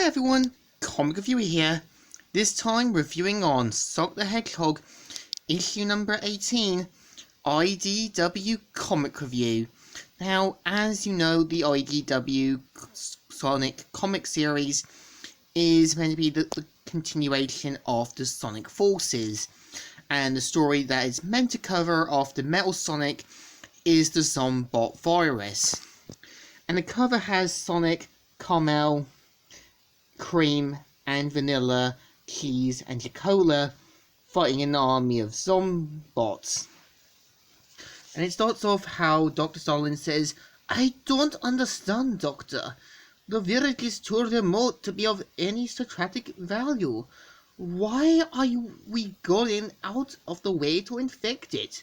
Hi everyone, Comic Reviewer here. This time reviewing on Sonic the Hedgehog, issue number 18, IDW Comic Review. Now, as you know, the IDW Sonic comic series is meant to be the continuation of the Sonic Forces. And the story that is meant to cover after Metal Sonic is the Zombot virus. And the cover has Sonic, Caramel, Cream, and Vanilla, Cheese, and Chocola fighting an army of Zombots. And it starts off how Dr. Stalin says, "I don't understand, Doctor. The village is too remote to be of any strategic value. Why are we going out of the way to infect it?"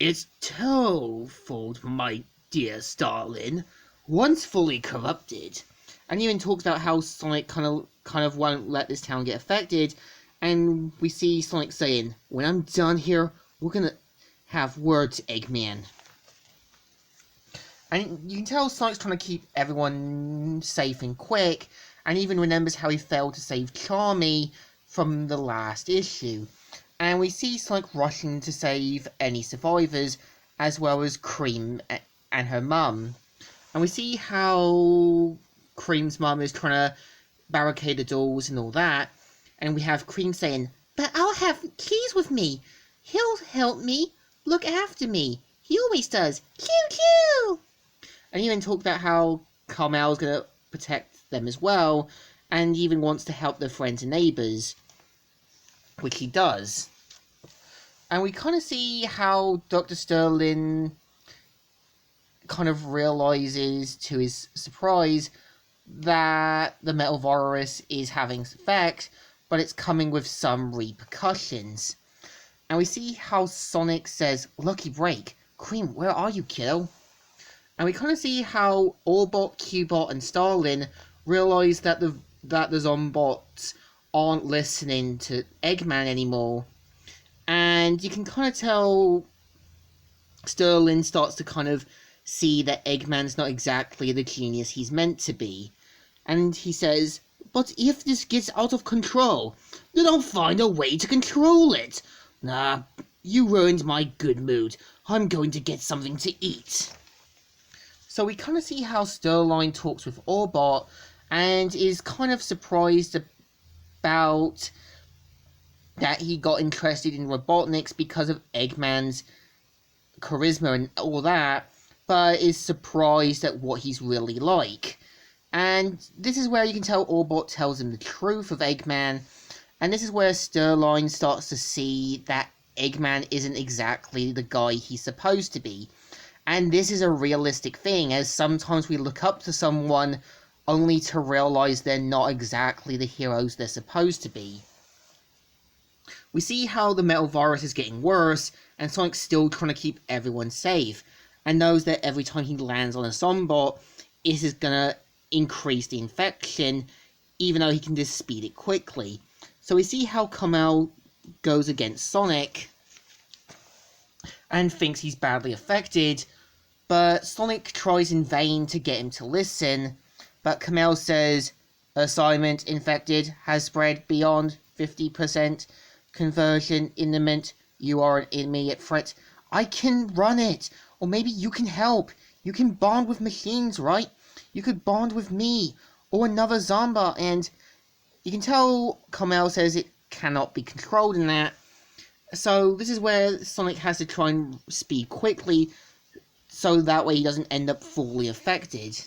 "It's twofold, my dear Stalin. Once fully corrupted." And even talks about how Sonic kind of won't let this town get affected. And we see Sonic saying, "When I'm done here, we're gonna have words, Eggman." And you can tell Sonic's trying to keep everyone safe and quick, and even remembers how he failed to save Charmy from the last issue. And we see Sonic rushing to save any survivors, as well as Cream and her mum. And we see how Cream's mum is trying to barricade the doors and all that. And we have Cream saying, "But I'll have Cheese with me. He'll help me, look after me. He always does. Choo choo!" And even talk about how Carmel's going to protect them as well. And even wants to help their friends and neighbours, which he does. And we kind of see how Dr. Sterling kind of realizes, to his surprise, that the metal virus is having effect, but it's coming with some repercussions. And we see how Sonic says, "Lucky break. Cream, where are you, kiddo?" And we kind of see how Orbot, Cubot, and Starlin realize that the Zombots aren't listening to Eggman anymore. And you can kind of tell Sterling starts to kind of see that Eggman's not exactly the genius he's meant to be. And he says, "But if this gets out of control, then I'll find a way to control it. Nah, you ruined my good mood. I'm going to get something to eat." So we kind of see how Sterling talks with Orbot and is kind of surprised about that he got interested in Robotniks because of Eggman's charisma and all that, but is surprised at what he's really like. And this is where you can tell Orbot tells him the truth of Eggman, and this is where Sterling starts to see that Eggman isn't exactly the guy he's supposed to be. And this is a realistic thing, as sometimes we look up to someone only to realize they're not exactly the heroes they're supposed to be. We see how the metal virus is getting worse, and Sonic's still trying to keep everyone safe, and knows that every time he lands on a Zombot, it is going to increase the infection, even though he can just speed it quickly. So we see how Caramel goes against Sonic, and thinks he's badly affected, but Sonic tries in vain to get him to listen, but Caramel says, "Assignment infected has spread beyond 50% conversion imminent. You are an immediate threat. I can run it, or maybe you can help. You can bond with machines, right? You could bond with me, or another Zombot," and you can tell Caramel says it cannot be controlled in that. So this is where Sonic has to try and speed quickly, so that way he doesn't end up fully affected.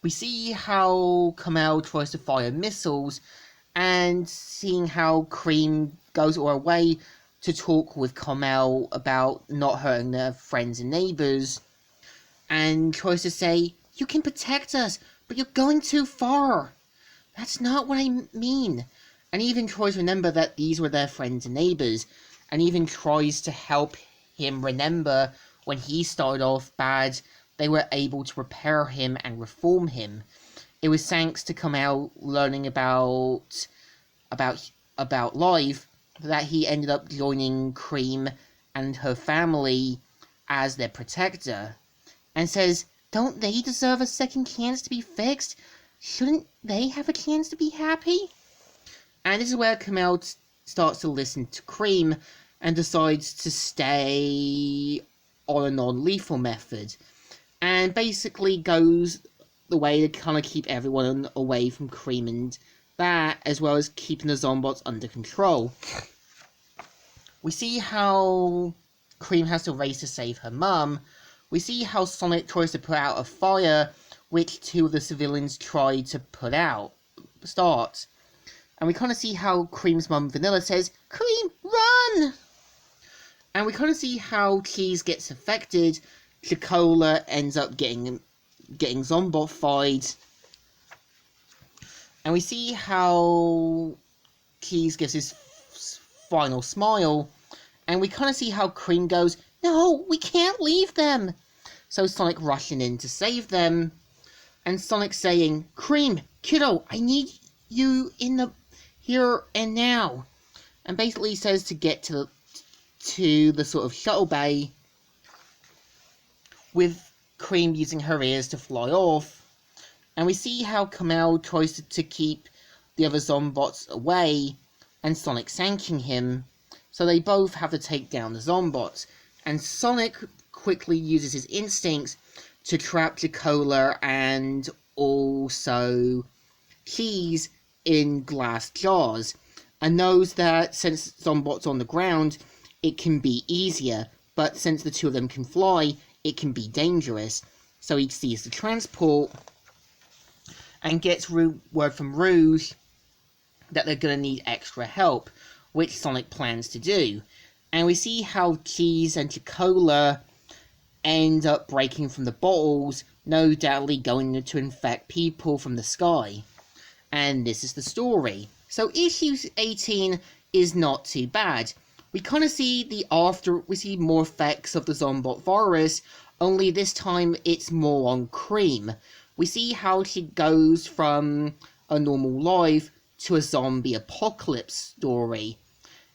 We see how Caramel tries to fire missiles, and seeing how Cream goes all her way to talk with Caramel about not hurting their friends and neighbours, and tries to say, "You can protect us, but you're going too far. That's not what I mean." And even tries to remember that these were their friends and neighbours, and even tries to help him remember when he started off bad, they were able to repair him and reform him. It was thanks to Caramel learning about life that he ended up joining Cream and her family as their protector. And says, "Don't they deserve a second chance to be fixed? shouldn't they have a chance to be happy? And this is where Kamel starts to listen to Cream and decides to stay on a non-lethal method, and basically goes the way to kind of keep everyone away from Cream and that, as well as keeping the Zombots under control. We see how Cream has to race to save her mum. We see how Sonic tries to put out a fire, which two of the civilians try to start. And we kind of see how Cream's mum, Vanilla, says, "Cream, run!" And we kind of see how Cheese gets affected. Chocola ends up getting Zombot-fied. And we see how Cheese gives his final smile. And we kind of see how Cream goes, "No, we can't leave them!" So Sonic rushing in to save them. And Sonic saying, "Cream, kiddo, I need you here and now." And basically says to get to the sort of shuttle bay, with Cream using her ears to fly off. And we see how Kamel tries to keep the other Zombots away, and Sonic thanking him. So they both have to take down the Zombots. And Sonic quickly uses his instincts to trap Chocola and also Cheese in glass jars, and knows that since Zombot's on the ground, it can be easier, but since the two of them can fly, it can be dangerous. So he sees the transport and gets word from Rouge that they're going to need extra help, which Sonic plans to do. And we see how Cheese and Chocola end up breaking from the bottles, no doubtly going to infect people from the sky. And this is the story. So issue 18 is not too bad. We kind of see we see more effects of the Zombot virus, only this time it's more on Cream. We see how she goes from a normal life to a zombie apocalypse story.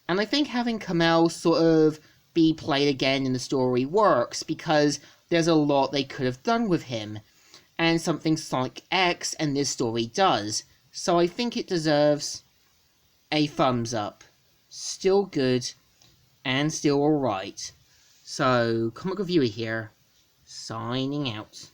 And I think having Kamel sort of be played again in the story works, because there's a lot they could have done with him, and something Sonic X and this story does. So I think it deserves a thumbs up. Still good, and still alright. So, Comic Reviewer here, signing out.